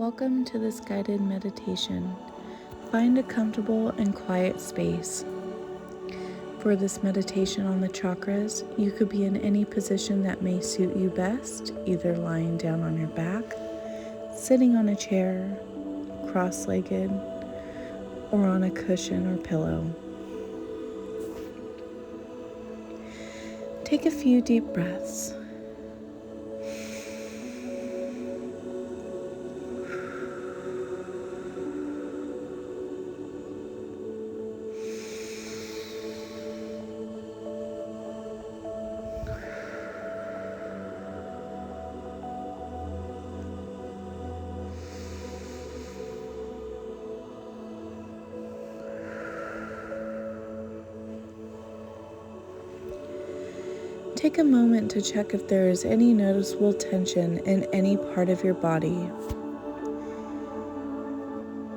Welcome to this guided meditation. Find a comfortable and quiet space. For this meditation on the chakras, you could be in any position that may suit you best, either lying down on your back, sitting on a chair, cross-legged, or on a cushion or pillow. Take a few deep breaths. Take a moment to check if there is any noticeable tension in any part of your body.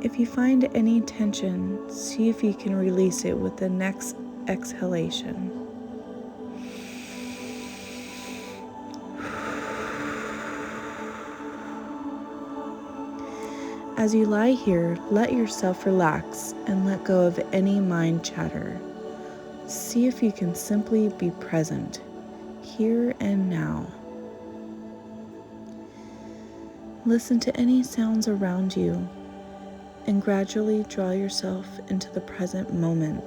If you find any tension, see if you can release it with the next exhalation. As you lie here, let yourself relax and let go of any mind chatter. See if you can simply be present, here and now. Listen to any sounds around you and gradually draw yourself into the present moment,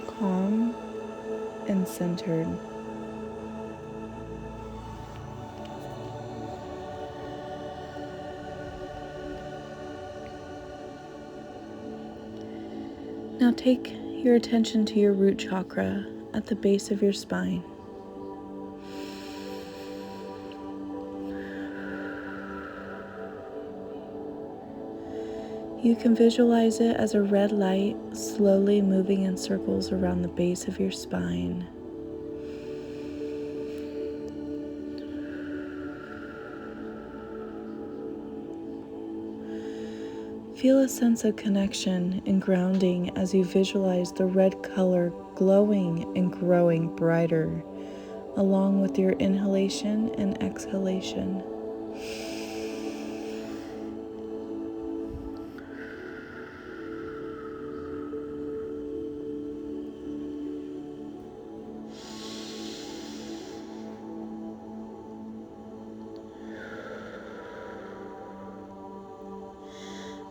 calm and centered. Now take your attention to your root chakra at the base of your spine. You can visualize it as a red light slowly moving in circles around the base of your spine. Feel a sense of connection and grounding as you visualize the red color glowing and growing brighter, along with your inhalation and exhalation.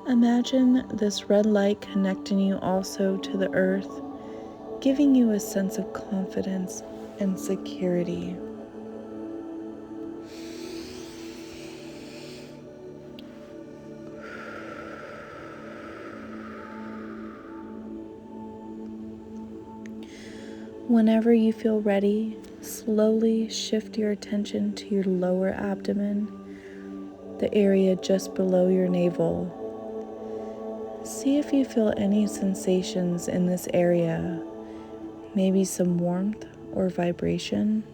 Imagine this red light connecting you also to the earth, giving you a sense of confidence and security. Whenever you feel ready, slowly shift your attention to your lower abdomen, the area just below your navel. See if you feel any sensations in this area, maybe some warmth or vibration.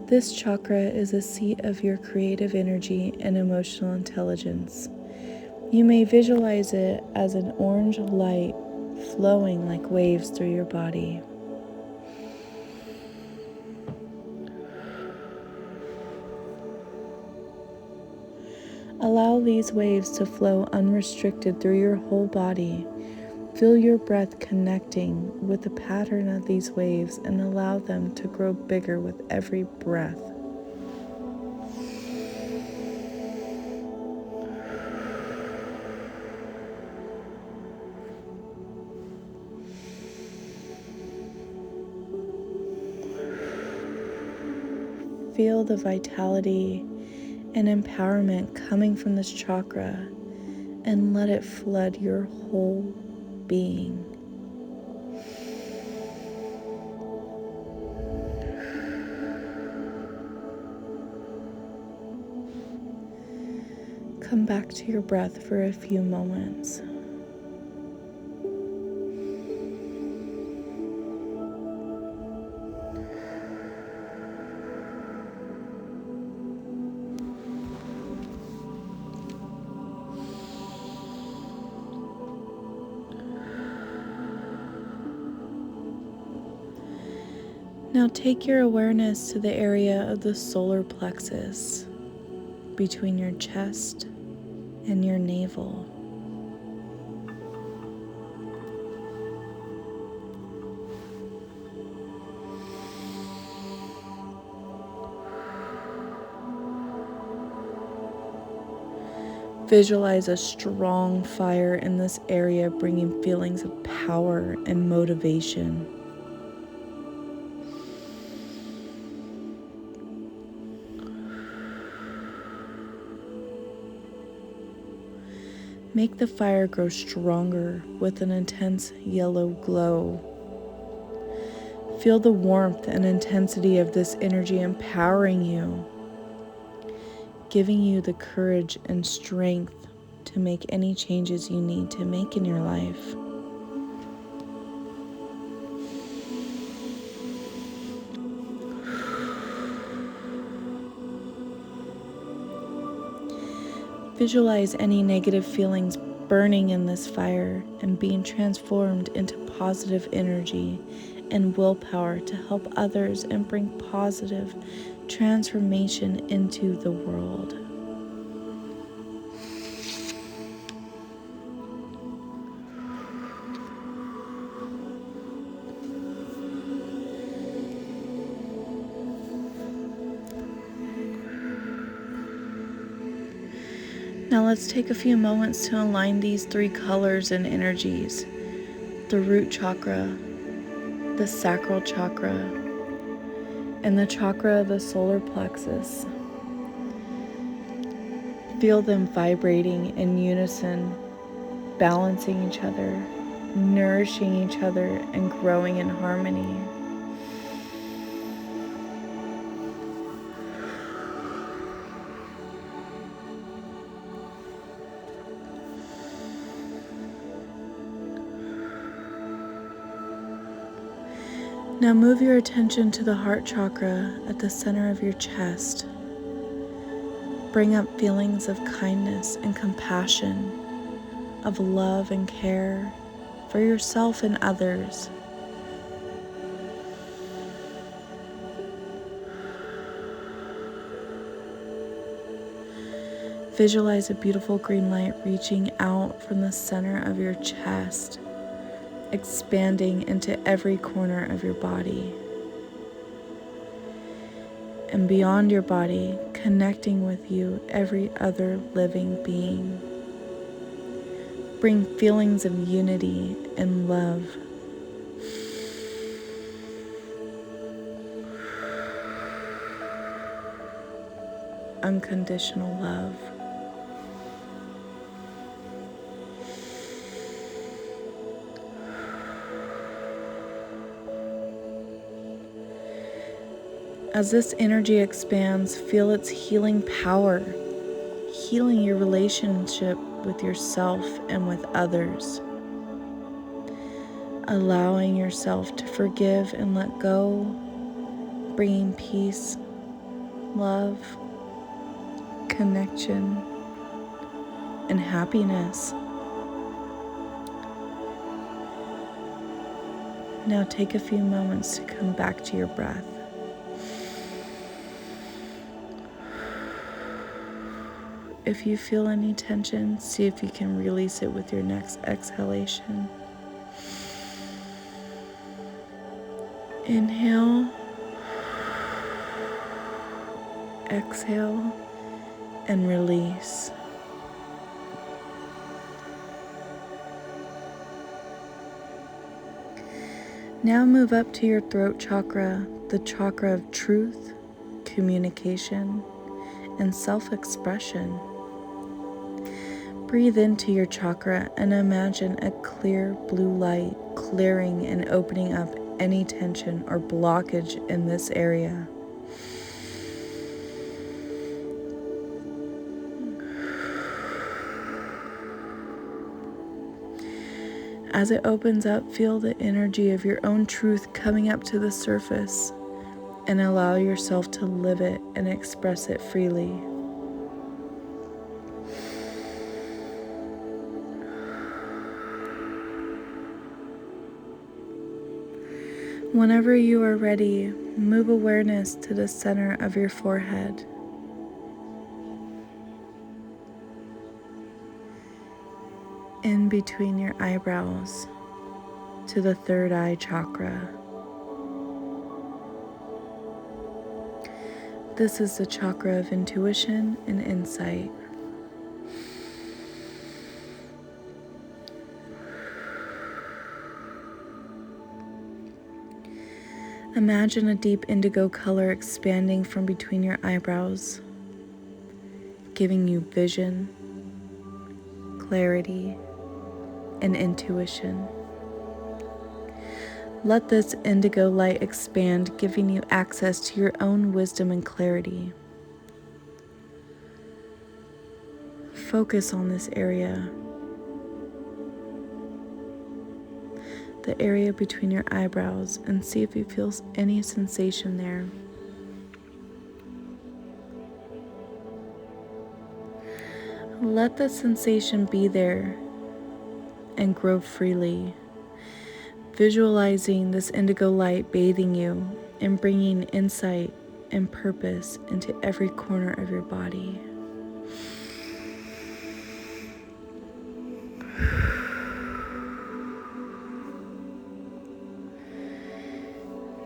This chakra is a seat of your creative energy and emotional intelligence. You may visualize it as an orange light flowing like waves through your body. Allow these waves to flow unrestricted through your whole body. Feel your breath connecting with the pattern of these waves and allow them to grow bigger with every breath. Feel the vitality and empowerment coming from this chakra and let it flood your whole being. Come back to your breath for a few moments. Now take your awareness to the area of the solar plexus between your chest and your navel. Visualize a strong fire in this area, bringing feelings of power and motivation. Make the fire grow stronger with an intense yellow glow. Feel the warmth and intensity of this energy empowering you, giving you the courage and strength to make any changes you need to make in your life. Visualize any negative feelings burning in this fire and being transformed into positive energy and willpower to help others and bring positive transformation into the world. Now let's take a few moments to align these three colors and energies: the root chakra, the sacral chakra, and the chakra of the solar plexus. Feel them vibrating in unison, balancing each other, nourishing each other, and growing in harmony. Now move your attention to the heart chakra at the center of your chest. Bring up feelings of kindness and compassion, of love and care for yourself and others. Visualize a beautiful green light reaching out from the center of your chest, expanding into every corner of your body and beyond your body, connecting with you, every other living being. Bring feelings of unity and love. Unconditional love. As this energy expands, feel its healing power, healing your relationship with yourself and with others. Allowing yourself to forgive and let go, bringing peace, love, connection, and happiness. Now take a few moments to come back to your breath. If you feel any tension, see if you can release it with your next exhalation. Inhale, exhale, and release. Now move up to your throat chakra, the chakra of truth, communication, and self-expression. Breathe into your chakra and imagine a clear blue light clearing and opening up any tension or blockage in this area. As it opens up, feel the energy of your own truth coming up to the surface and allow yourself to live it and express it freely. Whenever you are ready, move awareness to the center of your forehead. In between your eyebrows to the third eye chakra. This is the chakra of intuition and insight. Imagine a deep indigo color expanding from between your eyebrows, giving you vision, clarity, and intuition. Let this indigo light expand, giving you access to your own wisdom and clarity. Focus on this area, the area between your eyebrows, and see if you feel any sensation there. Let the sensation be there and grow freely, visualizing this indigo light bathing you and bringing insight and purpose into every corner of your body.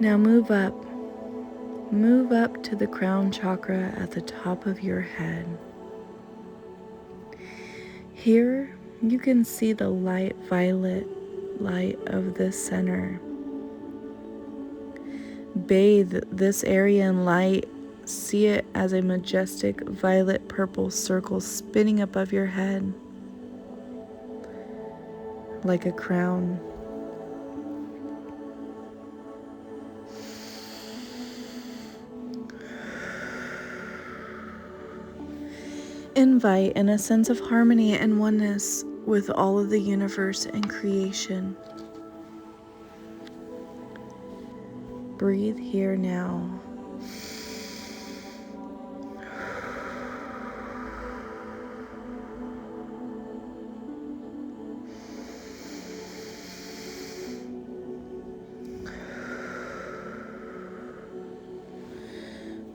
Now move up to the crown chakra at the top of your head. Here you can see the light violet light of this center. Bathe this area in light. See it as a majestic violet purple circle spinning above your head like a crown. Invite in a sense of harmony and oneness with all of the universe and creation. Breathe here now.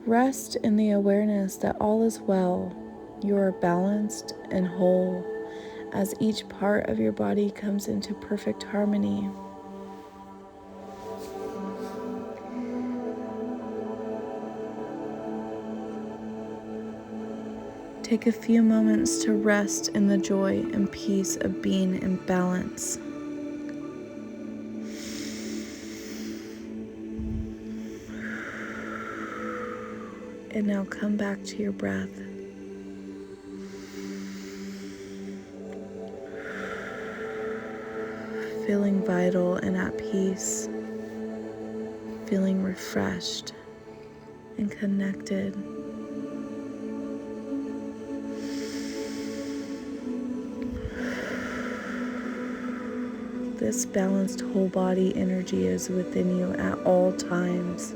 Rest in the awareness that all is well. You are balanced and whole as each part of your body comes into perfect harmony. Take a few moments to rest in the joy and peace of being in balance. And now come back to your breath. Feeling vital and at peace, feeling refreshed and connected. This balanced whole body energy is within you at all times.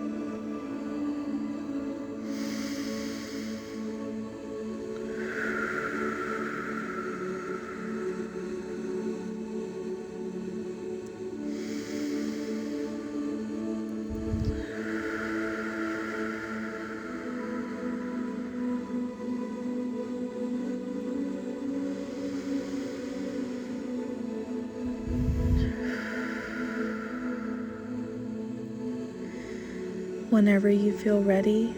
Whenever you feel ready,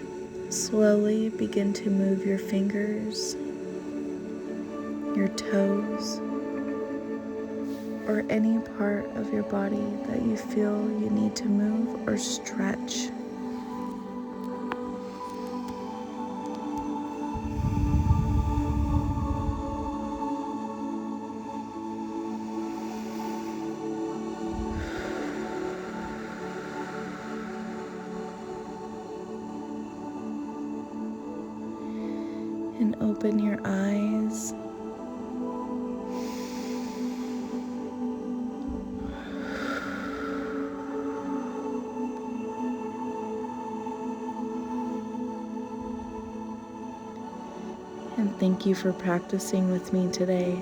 slowly begin to move your fingers, your toes, or any part of your body that you feel you need to move or stretch. And open your eyes. And thank you for practicing with me today.